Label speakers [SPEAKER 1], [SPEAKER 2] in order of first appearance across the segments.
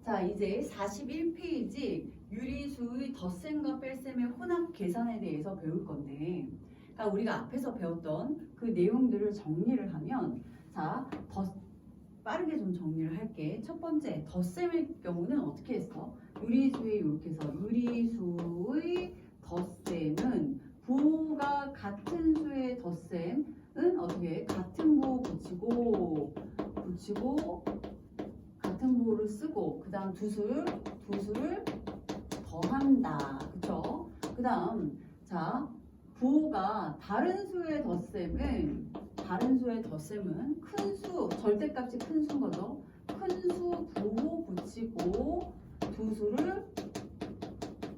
[SPEAKER 1] 자, 이제 41페이지 유리수의 덧셈과 뺄셈의 혼합 계산에 대해서 배울 건데, 그러니까 우리가 앞에서 배웠던 그 내용들을 정리를 하면, 자, 빠르게 좀 정리를 할게. 첫 번째, 덧셈의 경우는 어떻게 했어? 유리수에 이렇게 해서 유리수의 덧셈은 부호가 같은 수의 덧셈은 어떻게 해? 같은 부호 붙이고 같은 부호를 쓰고 그 다음 두수를 더한다. 그쵸? 그 다음 자 부호가 다른 수의 덧셈은 큰 수, 절대값이 큰 수인 거죠. 큰 수 부호 붙이고 두수를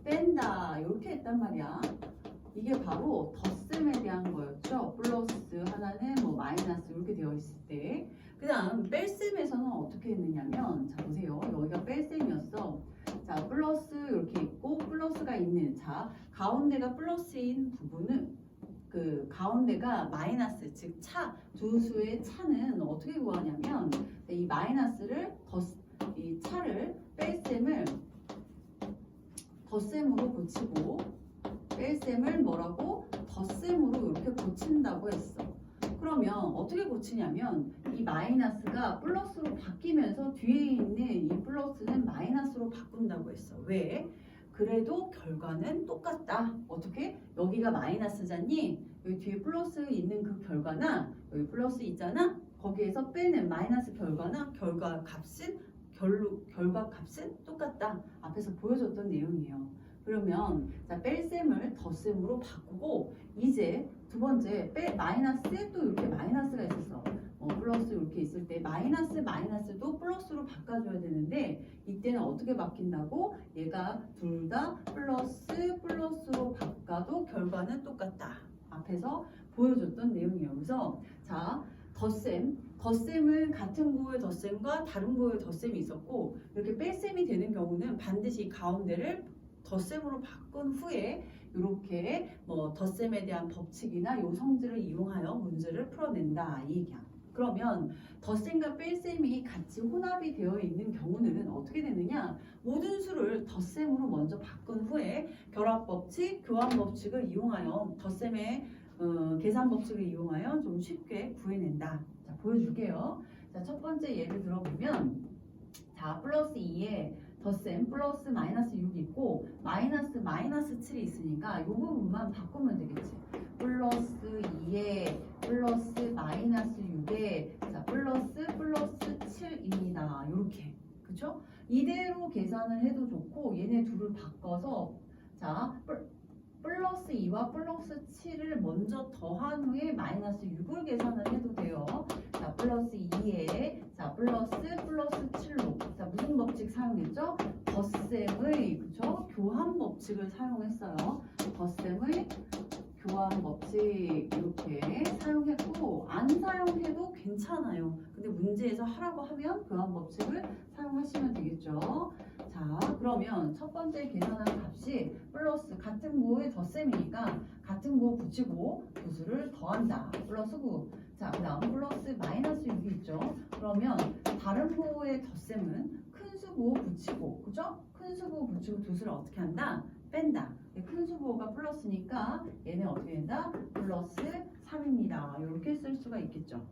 [SPEAKER 1] 뺀다. 이렇게 했단 말이야. 이게 바로 덧셈에 대한 거였죠. 플러스 하나는 뭐 마이너스 이렇게 되어 있을 때. 그 다음 뺄셈에서는 어떻게 했느냐면, 자 보세요. 여기가 뺄셈이었어. 자 플러스 이렇게 있고 플러스가 있는, 자 가운데가 플러스인 부분은 그 가운데가 마이너스, 즉 차, 두 수의 차는 어떻게 구하냐면, 이 마이너스를 이 차를 뺄셈을 덧셈으로 고치고 뺄셈을 뭐라고? 덧셈으로 이렇게 고친다고 했어. 그러면 어떻게 고치냐면 이 마이너스가 플러스로 바뀌면서 뒤에 있는 이 플러스는 마이너스로 바꾼다고 했어. 왜? 그래도 결과는 똑같다. 어떻게? 여기가 마이너스잖니? 여기 뒤에 플러스 있는 그 결과나 여기 플러스 있잖아? 거기에서 빼는 마이너스 결과나 결과 값은 똑같다. 앞에서 보여줬던 내용이에요. 그러면 자, 뺄셈을 덧셈으로 바꾸고, 이제 두 번째 마이너스, 또 이렇게 마이너스가 있었어. 플러스 이렇게 있을 때 마이너스도 플러스로 바꿔줘야 되는데, 이때는 어떻게 바뀐다고? 얘가 둘 다 플러스로 바꿔도 결과는 똑같다. 앞에서 보여줬던 내용이에요. 그래서 자 덧셈은 같은 부호의 덧셈과 다른 부호의 덧셈이 있었고, 이렇게 뺄셈이 되는 경우는 반드시 가운데를 덧셈으로 바꾼 후에 이렇게 뭐 덧셈에 대한 법칙이나 요성질을 이용하여 문제를 풀어낸다, 이 얘기야. 그러면 덧셈과 뺄셈이 같이 혼합이 되어 있는 경우는 어떻게 되느냐? 모든 수를 덧셈으로 먼저 바꾼 후에 결합법칙, 교환법칙을 이용하여 덧셈의 계산 법칙을 이용하여 좀 쉽게 구해낸다. 자, 보여줄게요. 자, 첫 번째 예를 들어보면, 자, 플러스 2에 덧셈 플러스 마이너스 6이 있고 마이너스 7이 있으니까 이 부분만 바꾸면 되겠지. 플러스 2에 플러스 마이너스 6에 자 플러스 7입니다. 이렇게. 그쵸? 이대로 계산을 해도 좋고, 얘네 둘을 바꿔서 자 플러스 2와 플러스 7을 먼저 더한 후에 마이너스 6을 계산을 해도 돼요. 자, 플러스 2에 자, 플러스 7로. 자, 무슨 법칙 사용했죠? 덧셈의, 그쵸? 교환 법칙을 사용했어요. 덧셈의 교환 법칙 이렇게 사용했고, 안 사용해도 괜찮아요. 근데 문제에서 하라고 하면 교환 법칙을 사용하시면 되겠죠. 자, 그러면 첫 번째 계산한 값이 플러스 같은 부호의 덧셈이니까 같은 부호 붙이고 두수를 더한다. 플러스 9. 자, 그 다음 플러스 마이너스 6이 있죠. 그러면 다른 부호의 덧셈은 큰 수 부호 붙이고, 그죠? 큰 수 부호 붙이고 두수를 어떻게 한다? 뺀다. 큰 수 부호가 플러스니까 얘는 어떻게 된다? 플러스 3입니다. 이렇게 쓸 수가 있겠죠.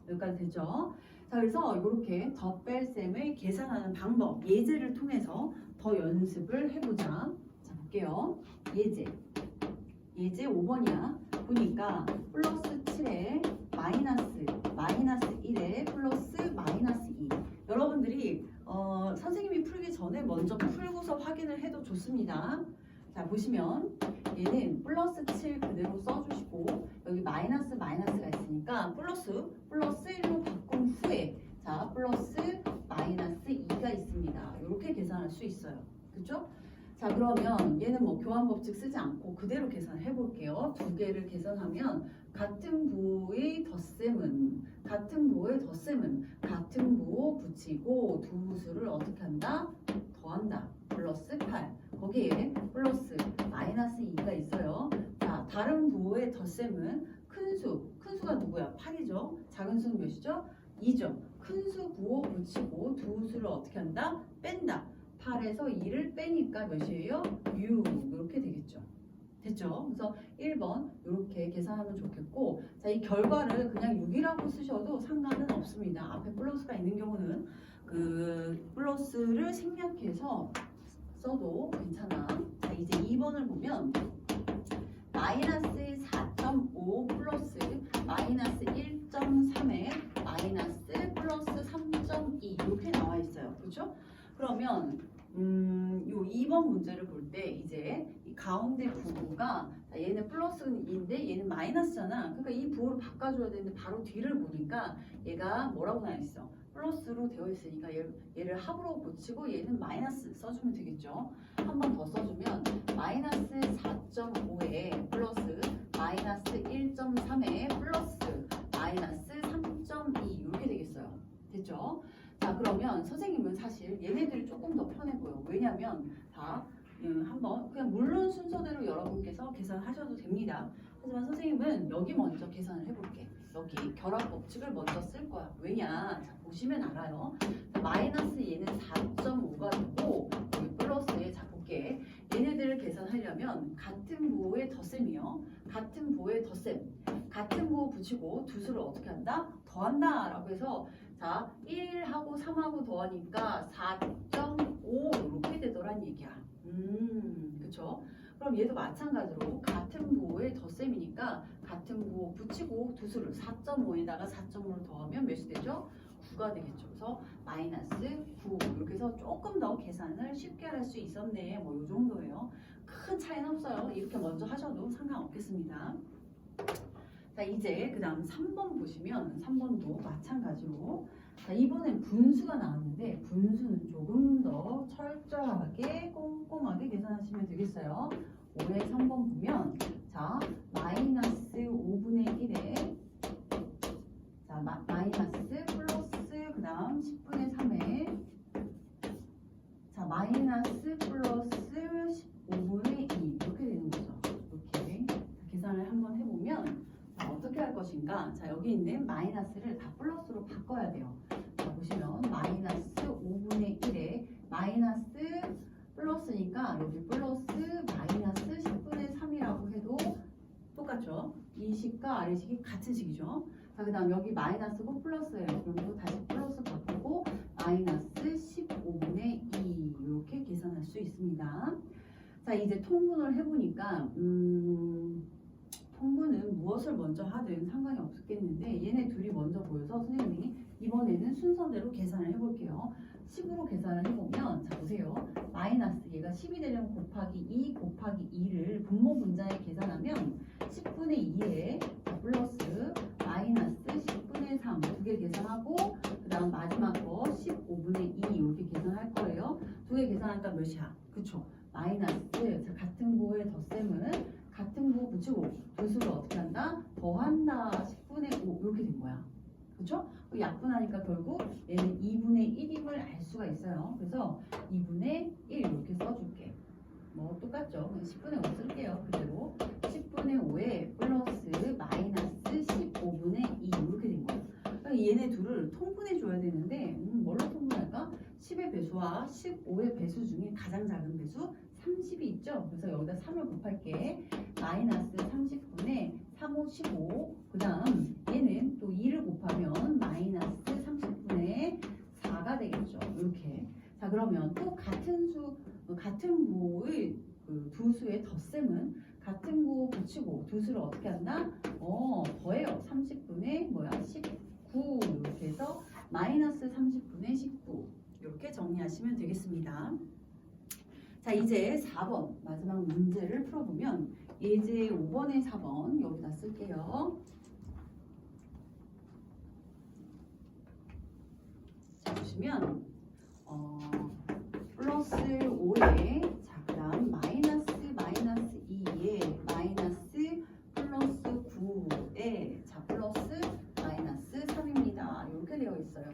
[SPEAKER 1] 여기까지 되죠? 자, 그래서 이렇게 덧뺄셈을 계산하는 방법, 예제를 통해서 더 연습을 해보자. 자, 볼게요. 예제 5번이야. 보니까 플러스 7에 마이너스 1에 플러스 마이너스 2. 여러분들이 선생님이 풀기 전에 먼저 풀고서 확인을 해도 좋습니다. 자, 보시면 얘는 플러스 7 그대로 써주시고, 여기 마이너스가 있으니까 플러스 1로 바꾼 후에 자 플러스 마이너스 2가 있습니다. 이렇게 계산할 수 있어요. 그죠? 자, 그러면 얘는 뭐 교환 법칙 쓰지 않고 그대로 계산을 해볼게요. 두 개를 계산하면 같은 부호의 덧셈은 같은 부호 붙이고 두수를 어떻게 한다? 더한다. 플러스 8. 거기에 플러스 마이너스 2가 있어요. 자, 다른 부호의 덧셈은 큰 수가 누구야? 8이죠. 작은 수는 몇이죠? 2죠. 큰 수 9호 붙이고 두 수를 어떻게 한다? 뺀다. 8에서 2를 빼니까 몇이에요? 6 이렇게 되겠죠. 됐죠? 그래서 1번 이렇게 계산하면 좋겠고, 자, 이 결과를 그냥 6이라고 쓰셔도 상관은 없습니다. 앞에 플러스가 있는 경우는 그 플러스를 생략해서 써도 괜찮아. 자, 이제 2번을 보면 마이너스 4.5 플러스 마이너스 1.3에 마이너스 플러스 3.2 이렇게 나와 있어요. 그렇죠? 그러면 요 2번 문제를 볼 때 이제 이 가운데 부호가 얘는 플러스인데 얘는 마이너스잖아. 그러니까 이 부호를 바꿔줘야 되는데 바로 뒤를 보니까 얘가 뭐라고 나와 있어? 플러스로 되어 있으니까 얘를 합으로 고치고 얘는 마이너스 써주면 되겠죠. 한 번 더 써주면 마이너스 4.5에 플러스 마이너스 1.3에 플러스 마이너스 3.2 이렇게 되겠어요. 됐죠? 자, 그러면 선생님은 사실 얘네들이 조금 더 편해 보여. 왜냐면 다 한번 그냥 물론 순서대로 여러분께서 계산하셔도 됩니다. 하지만 선생님은 여기 먼저 계산을 해볼게. 여기 결합 법칙을 먼저 쓸 거야. 왜냐? 자, 보시면 알아요. 자, 마이너스 얘는 4.5가 되고 여기 플러스에 자 볼게. 얘네들을 계산하려면 같은 부호의 덧셈이요. 같은 부호의 덧셈. 같은 부호 붙이고 두 수를 어떻게 한다? 더한다 라고 해서 자 1하고 3하고 더하니까 4.5 이렇게 되더란 얘기야. 그쵸? 그럼 얘도 마찬가지로 같은 부호의 덧셈이니까 같은 부호 붙이고 두 수를 4.5에다가 4.5를 더하면 몇이 되죠? 9가 되겠죠. 그래서 마이너스 9 이렇게 해서 조금 더 계산을 쉽게 할 수 있었네. 뭐 이 정도예요. 큰 차이는 없어요. 이렇게 먼저 하셔도 상관없겠습니다. 자, 이제 그 다음 3번 보시면 3번도 마찬가지로 자, 이번엔 분수가 나왔는데 분수는 조금 더 철저하게 꼼꼼하게 계산하시면 되겠어요. 5의 3번 보면 자 마이너스 5분의 1에 자 마이너스 플러스 그 다음 10분의 3에 자 마이너스 플러스 15분의 2 이렇게 되는 거죠. 이렇게 계산을 한번 해보면 자, 어떻게 할 것인가? 자, 여기 있는 마이너스를 다 플러스로 바꿔야 돼요. 자, 보시면 마이너스 5분의 1에 마이너스 플러스니까 여기 플러스 마이너스 10분의 3이라고 해도 똑같죠? 이 식과 아래 식이 같은 식이죠. 자, 그 다음 여기 마이너스고 플러스예요. 그럼 또 다시 플러스 바꾸고 마이너스 15분의 2 이렇게 계산할 수 있습니다. 자, 이제 통분을 해보니까 통분은 무엇을 먼저 하든 상관이 없겠는데 얘네 둘이 먼저 보여서 선생님이 이번에는 순서대로 계산을 해볼게요. 10으로 계산을 해보면 자 보세요. 마이너스 얘가 10이 되려면 곱하기 2 곱하기 2를 분모 분자에 계산하면 10분의 2에 플러스 마이너스 10분의 3 두 개 계산하고 그 다음 마지막 거 15분의 2 이렇게 계산할 거예요. 두 개 계산하니까 몇이야? 그쵸? 마이너스 자, 같은 부호의 덧셈은 같은 부호 붙이고 두 수를 어떻게 한다? 더한다 10분의 5 이렇게 된 거야. 그렇죠? 약분하니까 결국 얘는 2분의 1임을 알 수가 있어요. 그래서 2분의 1 이렇게 써줄게. 뭐 똑같죠? 10분의 5 쓸게요. 그대로 10분의 5에 플러스 마이너스 15분의 2 이렇게 된 거예요. 그러니까 얘네 둘을 통분해 줘야 되는데 뭘로 통분할까? 10의 배수와 15의 배수 중에 가장 작은 배수 30이 있죠? 그래서 여기다 3을 곱할게. 마이너스 30분의 3, 5, 15. 그 다음 얘는 또 2를 곱하면 마이너스 30분의 4가 되겠죠. 이렇게. 자, 그러면 또 같은 부호의 그 두 수의 덧셈은 같은 부호 붙이고 두 수를 어떻게 한다? 더해요. 30분의 19 이렇게 해서 마이너스 30분의 19 이렇게 정리하시면 되겠습니다. 자, 이제 4번 마지막 문제를 풀어보면 예제 5번에 4번 여기다 쓸게요. 자, 보시면 플러스 5에 자, 그 다음 마이너스 2에 마이너스 플러스 9에 자, 플러스 마이너스 3입니다. 이렇게 되어 있어요.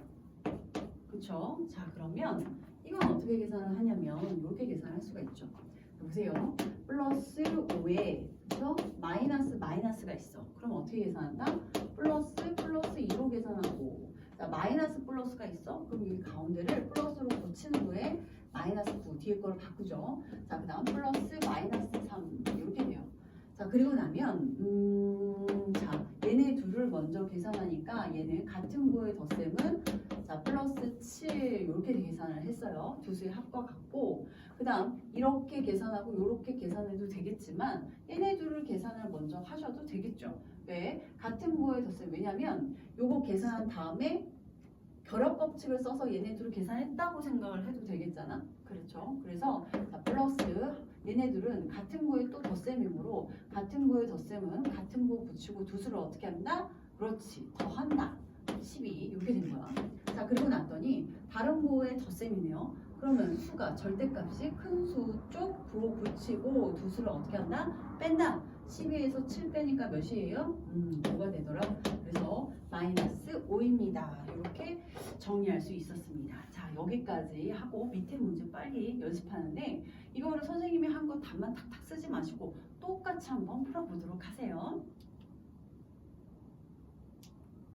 [SPEAKER 1] 그쵸? 자, 그러면 이건 어떻게 계산을 하냐면 이렇게 계산할 수가 있죠. 보세요. 플러스 5에 그래서 마이너스가 있어. 그럼 어떻게 계산한다? 플러스 2로 계산하고 자, 마이너스 플러스가 있어. 그럼 이 가운데를 플러스로 고친 후에 마이너스 9 뒤에 거를 바꾸죠. 자, 그 다음 플러스 마이너스 3 이렇게 돼요. 자, 그리고 나면 자, 얘네 둘을 먼저 계산하니까 얘는 같은 부의 덧셈은 자, 플러스 7 이렇게 계산을 했어요. 두 수의 합과 같고 그 다음 이렇게 계산하고 이렇게 계산해도 되겠지만 얘네 둘을 계산을 먼저 하셔도 되겠죠. 왜? 같은 부의 덧셈. 왜냐면 요거 계산한 다음에 결합 법칙을 써서 얘네 둘을 계산했다고 생각을 해도 되겠잖아. 그렇죠? 그래서 자, 플러스 얘네들은 같은 부의 또 덧셈이므로 같은 부의 덧셈은 같은 부 붙이고 두 수를 어떻게 한다? 그렇지. 더한다. 12 이렇게 된 거야. 자, 그리고 났더니 다른 부의 덧셈이네요. 그러면 수가 절대값이 큰 수 쪽 부호 붙이고 두 수를 어떻게 한다? 뺀다. 12에서 7 빼니까 몇이에요? 5가 되더라. 그래서 마이너스 5입니다. 이렇게 정리할 수 있었습니다. 자, 여기까지 하고 밑에 문제 빨리 연습하는데 이거를 선생님이 한 거 답만 탁탁 쓰지 마시고 똑같이 한번 풀어보도록 하세요.